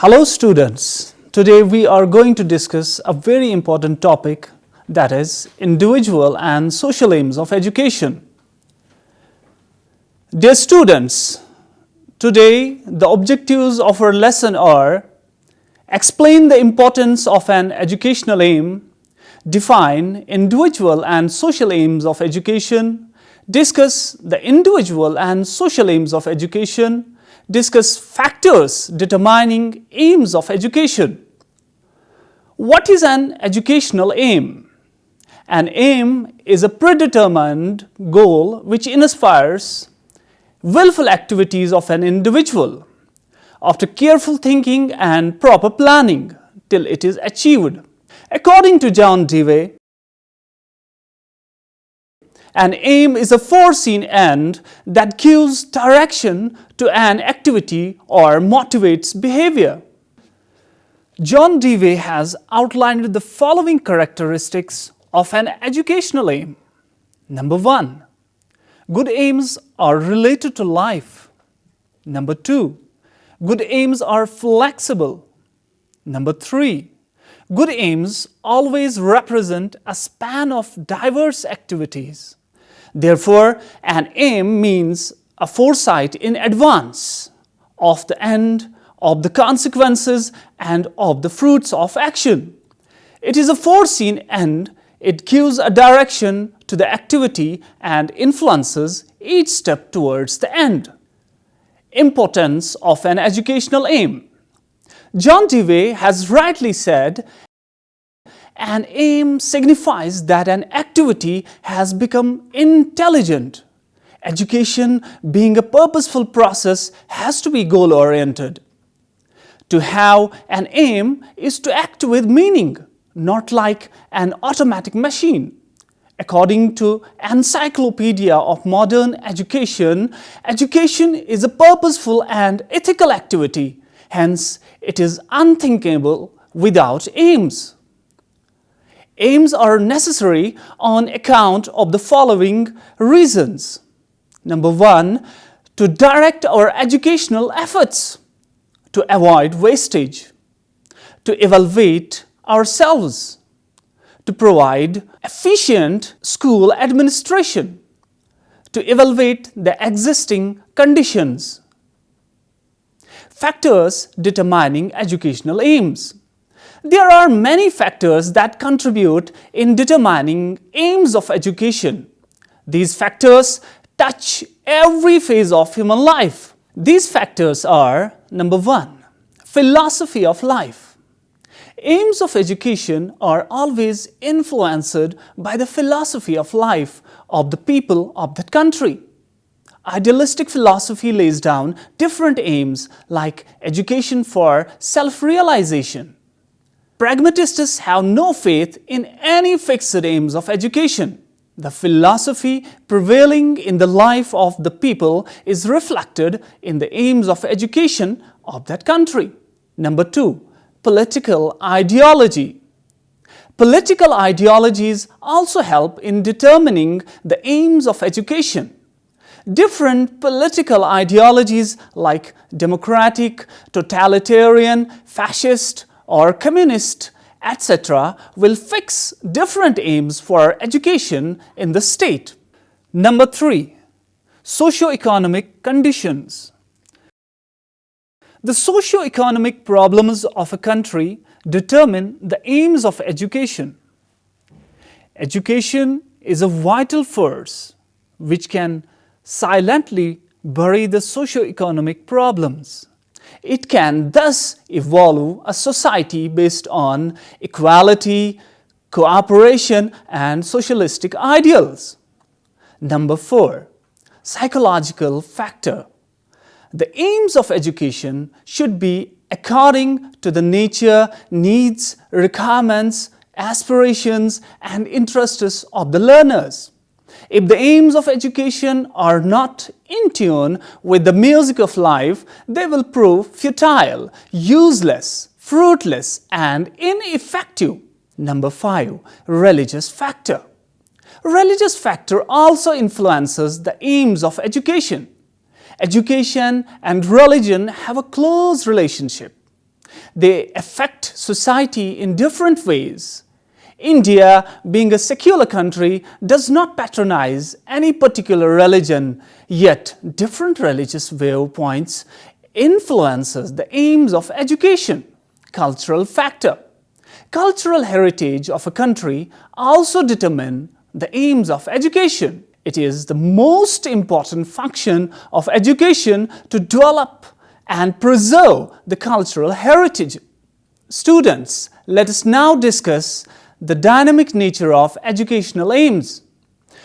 Hello students, today we are going to discuss a very important topic, that is individual and social aims of education. Dear students, today the objectives of our lesson are: explain the importance of an educational aim, define individual and social aims of education, discuss the individual and social aims of education, discuss factors determining aims of education. What is an educational aim? An aim is a predetermined goal which inspires willful activities of an individual after careful thinking and proper planning till it is achieved. According to John Dewey, an aim is a foreseen end that gives direction to an activity or motivates behavior. John Dewey has outlined the following characteristics of an educational aim. Number 1. Good aims are related to life. Number 2. Good aims are flexible. Number 3. Good aims always represent a span of diverse activities. Therefore, an aim means a foresight in advance of the end, of the consequences, and of the fruits of action. It is a foreseen end. It gives a direction to the activity and influences each step towards the end. Importance of an educational aim. John Dewey has rightly said, an aim signifies that an activity has become intelligent. Education, being a purposeful process, has to be goal-oriented. To have an aim is to act with meaning, not like an automatic machine. According to Encyclopedia of Modern Education, education is a purposeful and ethical activity. Hence, it is unthinkable without aims. Aims are necessary on account of the following reasons. Number 1, to direct our educational efforts, to avoid wastage, to evaluate ourselves, to provide efficient school administration, to evaluate the existing conditions. Factors determining educational aims. There are many factors that contribute in determining aims of education. These factors touch every phase of human life. These factors are: number 1, philosophy of life. Aims of education are always influenced by the philosophy of life of the people of that country. Idealistic philosophy lays down different aims like education for self-realization. Pragmatists have no faith in any fixed aims of education. The philosophy prevailing in the life of the people is reflected in the aims of education of that country. Number 2, political ideology. Political ideologies also help in determining the aims of education. Different political ideologies like democratic, totalitarian, fascist, or communist, etc. will fix different aims for education in the state. Number 3, socio-economic conditions. The socio-economic problems of a country determine the aims of education. Education is a vital force which can silently bury the socio-economic problems. It can thus evolve a society based on equality, cooperation, and socialistic ideals. Number 4, psychological factor. The aims of education should be according to the nature, needs, requirements, aspirations, and interests of the learners. If the aims of education are not in tune with the music of life, they will prove futile, useless, fruitless, and ineffective. Number 5, religious factor. Religious factor also influences the aims of education. Education and religion have a close relationship. They affect society in different ways. India, being a secular country, does not patronize any particular religion, yet different religious viewpoints influences the aims of education. Cultural factor. Cultural heritage of a country also determine the aims of education. It is the most important function of education to develop and preserve the cultural heritage. Students, let us now discuss the dynamic nature of educational aims.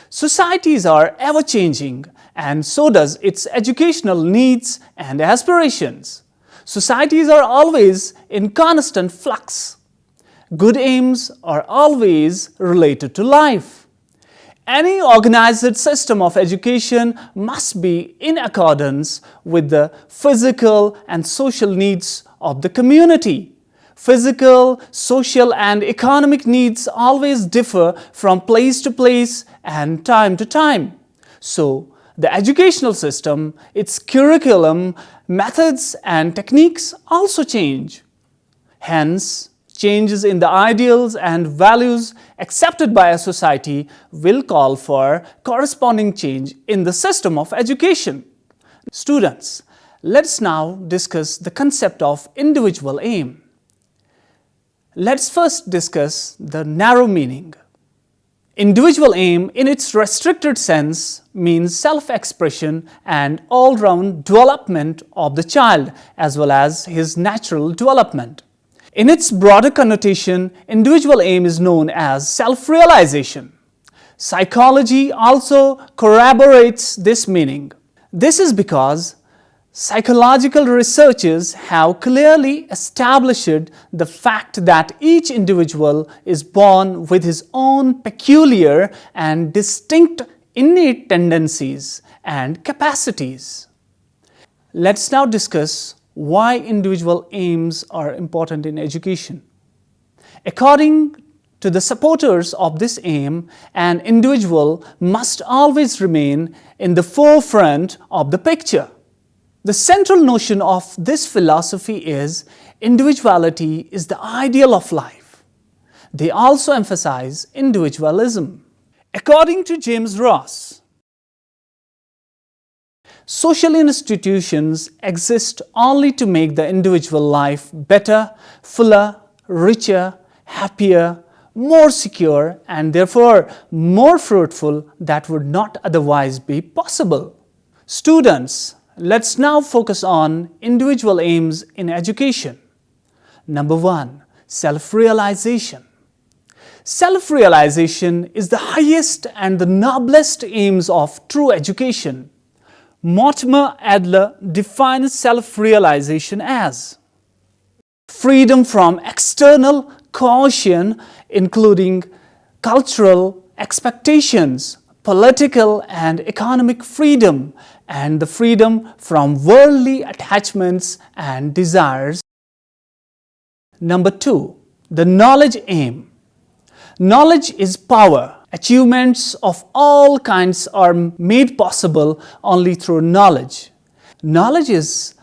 Societies are ever-changing, and so does its educational needs and aspirations. Societies are always in constant flux. Good aims are always related to life. Any organized system of education must be in accordance with the physical and social needs of the community. Physical, social, and economic needs always differ from place to place and time to time. So, the educational system, its curriculum, methods, and techniques also change. Hence, changes in the ideals and values accepted by a society will call for corresponding change in the system of education. Students, let's now discuss the concept of individual aim. Let's first discuss the narrow meaning. Individual aim in its restricted sense means self-expression and all-round development of the child as well as his natural development. In its broader connotation, individual aim is known as self-realization. Psychology also corroborates this meaning. This is because psychological researchers have clearly established the fact that each individual is born with his own peculiar and distinct innate tendencies and capacities. Let's now discuss why individual aims are important in education. According to the supporters of this aim, an individual must always remain in the forefront of the picture. The central notion of this philosophy is individuality is the ideal of life. They also emphasize individualism. According to James Ross, social institutions exist only to make the individual life better, fuller, richer, happier, more secure, and therefore more fruitful that would not otherwise be possible. Students, let's now focus on individual aims in education. Number 1, self-realization. Self-realization is the highest and the noblest aims of true education. Mortimer Adler defines self-realization as freedom from external coercion, including cultural expectations, political and economic freedom, and the freedom from worldly attachments and desires. Number 2, the knowledge aim. Knowledge is power. Achievements of all kinds are made possible only through knowledge. Knowledge is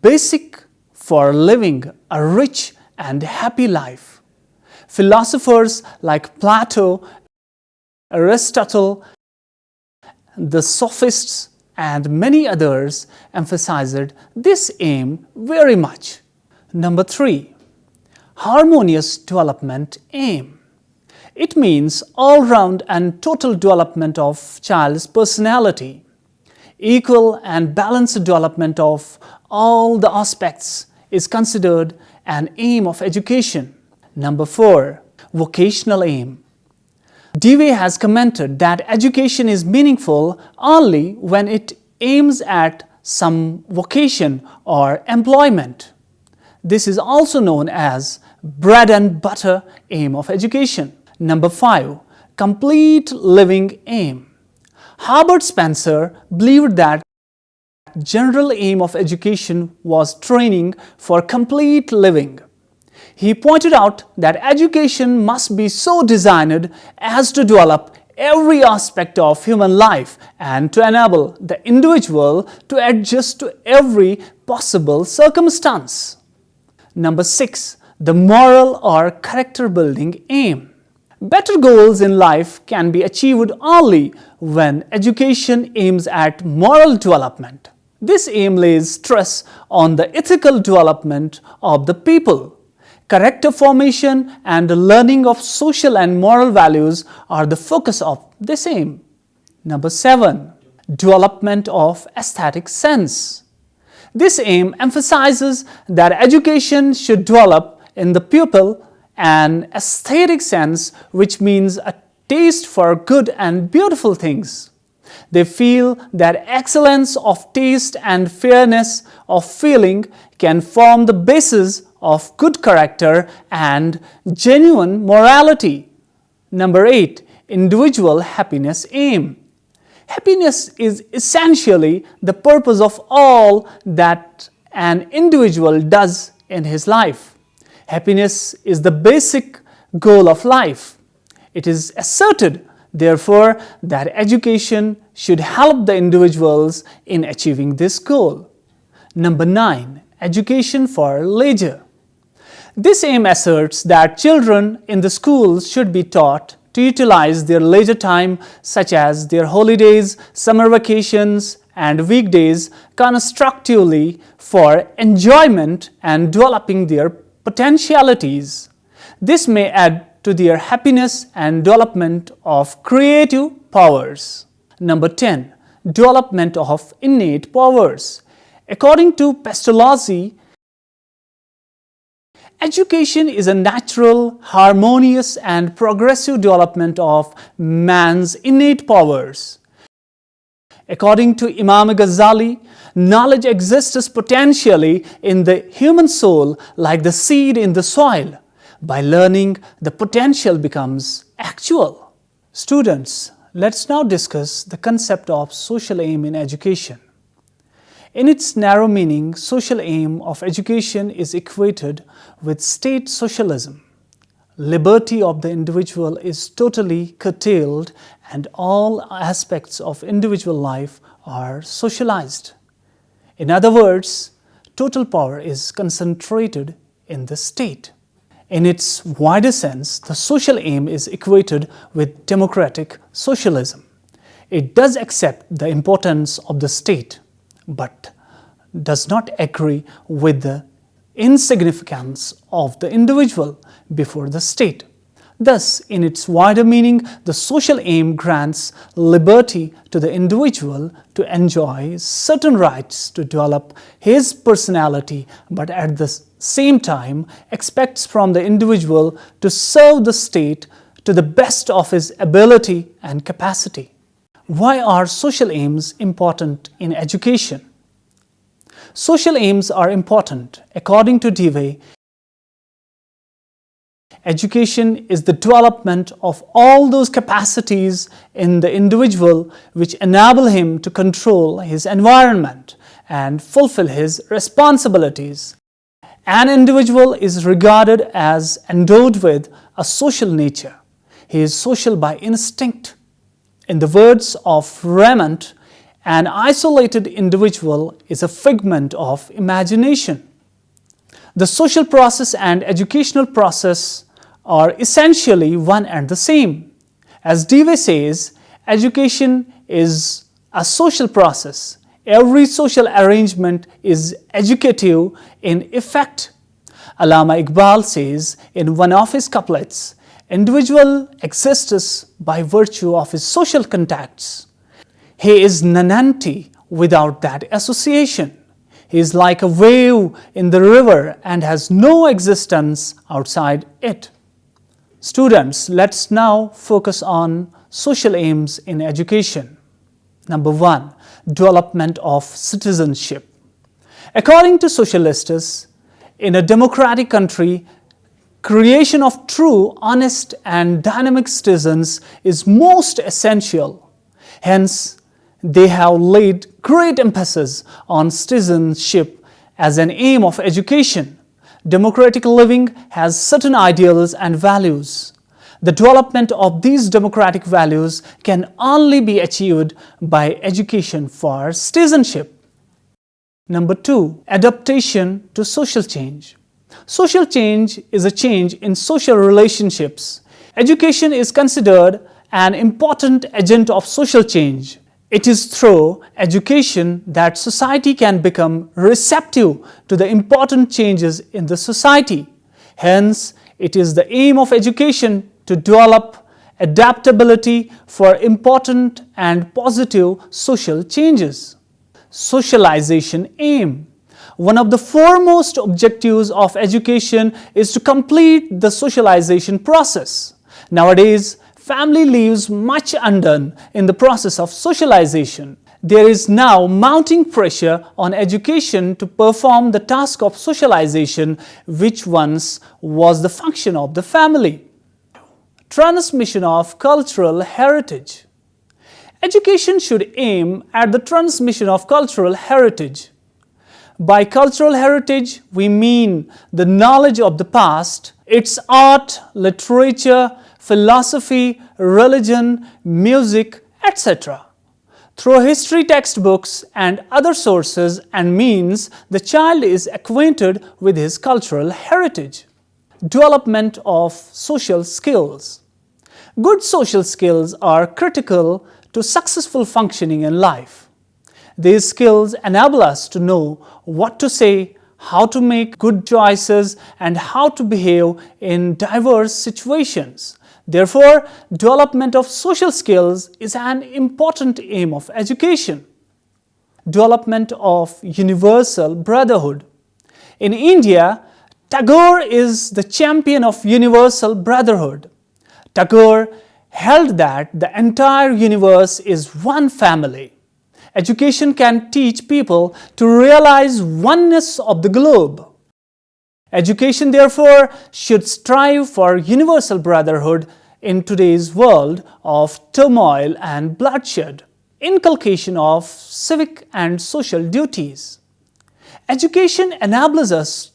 basic for living a rich and happy life. Philosophers like Plato, Aristotle, the sophists, and many others emphasized this aim very much. Number 3, harmonious development aim. It means all-round and total development of child's personality, equal and balanced development of all the aspects is considered an aim of education. Number 4, vocational aim. Dewey has commented that education is meaningful only when it aims at some vocation or employment. This is also known as bread and butter aim of education. Number 5, complete living aim. Herbert Spencer believed that general aim of education was training for complete living. He pointed out that education must be so designed as to develop every aspect of human life and to enable the individual to adjust to every possible circumstance. Number 6. The moral or character building aim. Better goals in life can be achieved only when education aims at moral development. This aim lays stress on the ethical development of the people. Character formation and the learning of social and moral values are the focus of this aim. Number 7. Development of aesthetic sense. This aim emphasizes that education should develop in the pupil an aesthetic sense, which means a taste for good and beautiful things. They feel that excellence of taste and fairness of feeling can form the basis of good character and genuine morality. Number 8. Individual happiness aim. Happiness is essentially the purpose of all that an individual does in his life. Happiness is the basic goal of life. It is asserted, therefore, that education should help the individuals in achieving this goal. Number 9. Education for leisure. This aim asserts that children in the schools should be taught to utilize their leisure time, such as their holidays, summer vacations, and weekdays, constructively for enjoyment and developing their potentialities. This may add to their happiness and development of creative powers. Number 10. Development of innate powers. According to Pestalozzi, education is a natural, harmonious, and progressive development of man's innate powers. According to Imam Ghazali, knowledge exists potentially in the human soul like the seed in the soil. By learning, the potential becomes actual. Students, let's now discuss the concept of social aim in education. In its narrow meaning, social aim of education is equated with state socialism. Liberty of the individual is totally curtailed and all aspects of individual life are socialized. In other words, total power is concentrated in the state. In its wider sense, the social aim is equated with democratic socialism. It does accept the importance of the state, but does not agree with the insignificance of the individual before the state. Thus, in its wider meaning, the social aim grants liberty to the individual to enjoy certain rights to develop his personality, but at the same time expects from the individual to serve the state to the best of his ability and capacity. Why are social aims important in education? Social aims are important. According to Dewey, education is the development of all those capacities in the individual which enable him to control his environment and fulfill his responsibilities. An individual is regarded as endowed with a social nature. He is social by instinct. In the words of Raymond, an isolated individual is a figment of imagination. The social process and educational process are essentially one and the same. As Dewey says, education is a social process. Every social arrangement is educative in effect. Allama Iqbal says in one of his couplets, individual exists by virtue of his social contacts. He is nonentity without that association. He is like a wave in the river and has no existence outside it. Students, let's now focus on social aims in education. Number 1. Development of citizenship. According to socialists, in a democratic country, creation of true, honest, and dynamic citizens is most essential. Hence, they have laid great emphasis on citizenship as an aim of education. Democratic living has certain ideals and values. The development of these democratic values can only be achieved by education for citizenship. Number 2. Adaptation to social change. Social change is a change in social relationships. Education is considered an important agent of social change. It is through education that society can become receptive to the important changes in the society. Hence, it is the aim of education to develop adaptability for important and positive social changes. Socialization aim. One of the foremost objectives of education is to complete the socialization process. Nowadays, family leaves much undone in the process of socialization. There is now mounting pressure on education to perform the task of socialization, which once was the function of the family. Transmission of cultural heritage. Education should aim at the transmission of cultural heritage. By cultural heritage, we mean the knowledge of the past, its art, literature, philosophy, religion, music, etc. Through history textbooks and other sources and means, the child is acquainted with his cultural heritage. Development of social skills. Good social skills are critical to successful functioning in life. These skills enable us to know what to say, how to make good choices, and how to behave in diverse situations. Therefore, development of social skills is an important aim of education. Development of universal brotherhood. In India, Tagore is the champion of universal brotherhood. Tagore held that the entire universe is one family. Education can teach people to realize oneness of the globe. Education, therefore, should strive for universal brotherhood in today's world of turmoil and bloodshed. Inculcation of civic and social duties. Education enables us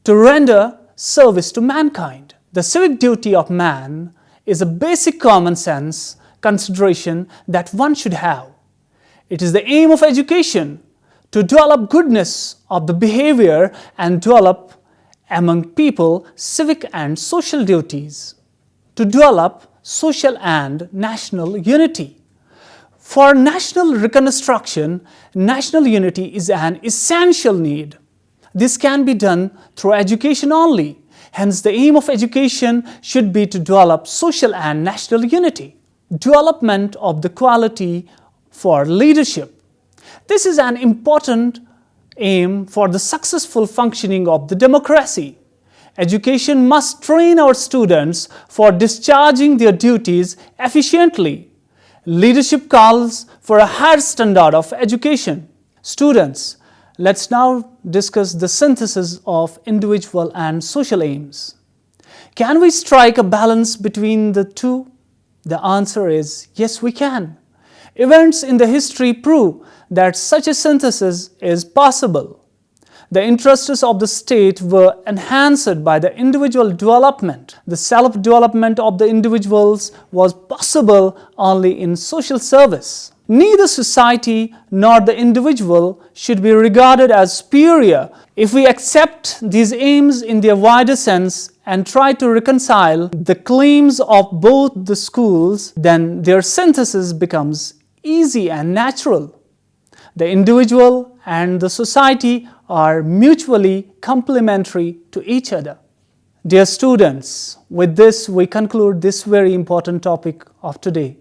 to render service to mankind. The civic duty of man is a basic common sense consideration that one should have. It is the aim of education to develop goodness of the behavior and develop among people civic and social duties, to develop social and national unity. For national reconstruction, national unity is an essential need. This can be done through education only. Hence, the aim of education should be to develop social and national unity. Development of the quality for leadership. This is an important aim for the successful functioning of the democracy. Education must train our students for discharging their duties efficiently. Leadership calls for a higher standard of education. Students, let's now discuss the synthesis of individual and social aims. Can we strike a balance between the two? The answer is yes, we can. Events in the history prove that such a synthesis is possible. The interests of the state were enhanced by the individual development. The self-development of the individuals was possible only in social service. Neither society nor the individual should be regarded as superior. If we accept these aims in their wider sense and try to reconcile the claims of both the schools, then their synthesis becomes easy and natural. The individual and the society are mutually complementary to each other. Dear students, with this we conclude this very important topic of today.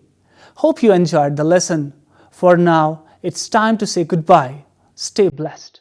Hope you enjoyed the lesson. For now, it's time to say goodbye. Stay blessed.